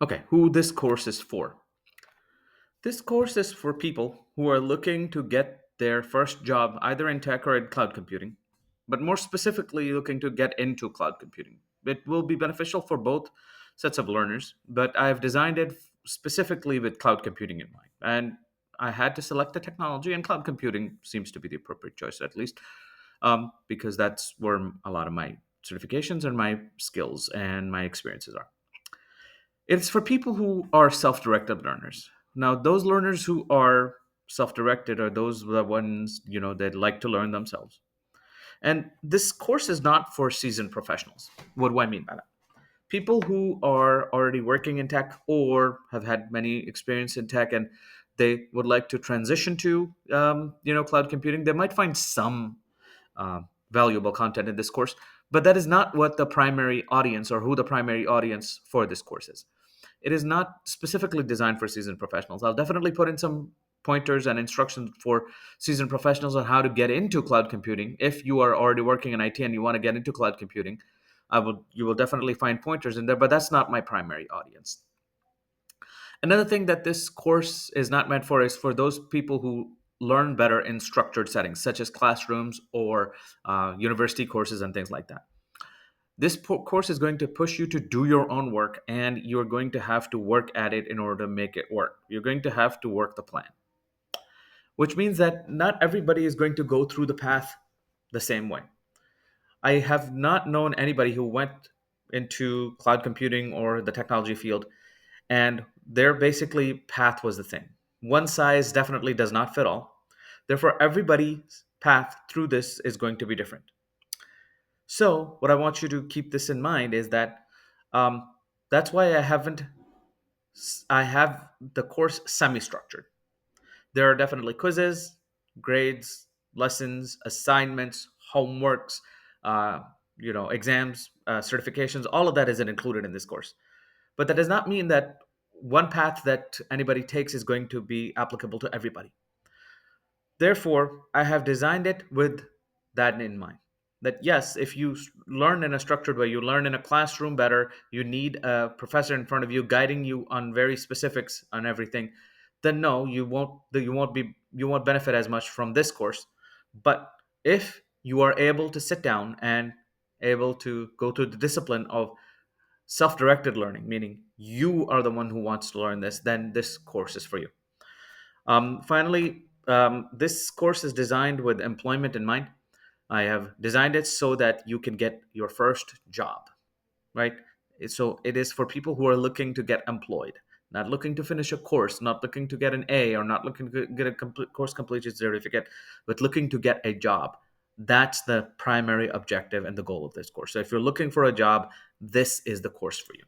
Okay, who this course is for. This course is for people who are looking to get their first job either in tech or in cloud computing, but more specifically looking to get into cloud computing. It will be beneficial for both sets of learners, but I've designed it specifically with cloud computing in mind. And I had to select the technology, and cloud computing seems to be the appropriate choice, at least, because that's where a lot of my certifications and my skills and my experiences are. It's for people who are self-directed learners. Now, those learners who are self-directed are those the ones that like to learn themselves. And this course is not for seasoned professionals. What do I mean by that? People who are already working in tech or have had many experience in tech, and they would like to transition to cloud computing. They might find some valuable content in this course, but that is not what the primary audience or who the primary audience for this course is. It is not specifically designed for seasoned professionals. I'll definitely put in some pointers and instructions for seasoned professionals on how to get into cloud computing. If you are already working in IT and you want to get into cloud computing, you will definitely find pointers in there, but that's not my primary audience. Another thing that this course is not meant for is for those people who learn better in structured settings, such as classrooms or university courses and things like that. This course is going to push you to do your own work, and you're going to have to work at it in order to make it work. You're going to have to work the plan, which means that not everybody is going to go through the path the same way. I have not known anybody who went into cloud computing or the technology field and their basically path was the thing. One size definitely does not fit all. Therefore, everybody's path through this is going to be different. So, what I want you to keep this in mind is that um, that's why I have the course semi-structured. There are definitely quizzes, grades, lessons, assignments, homeworks, uh, exams, certifications. All of that isn't included in this course. But that does not mean that one path that anybody takes is going to be applicable to everybody. Therefore, I have designed it with that in mind. That yes, if you learn in a structured way, you learn in a classroom better, you need a professor in front of you guiding you on very specifics on everything, then no, you won't benefit as much from this course. But if you are able to sit down and able to go through the discipline of self-directed learning, meaning you are the one who wants to learn this, then this course is for you. Finally, this course is designed with employment in mind. I have designed it so that you can get your first job, right? So it is for people who are looking to get employed, not looking to finish a course, not looking to get an A, or not looking to get a course completion certificate, but looking to get a job. That's the primary objective and the goal of this course. So if you're looking for a job, this is the course for you.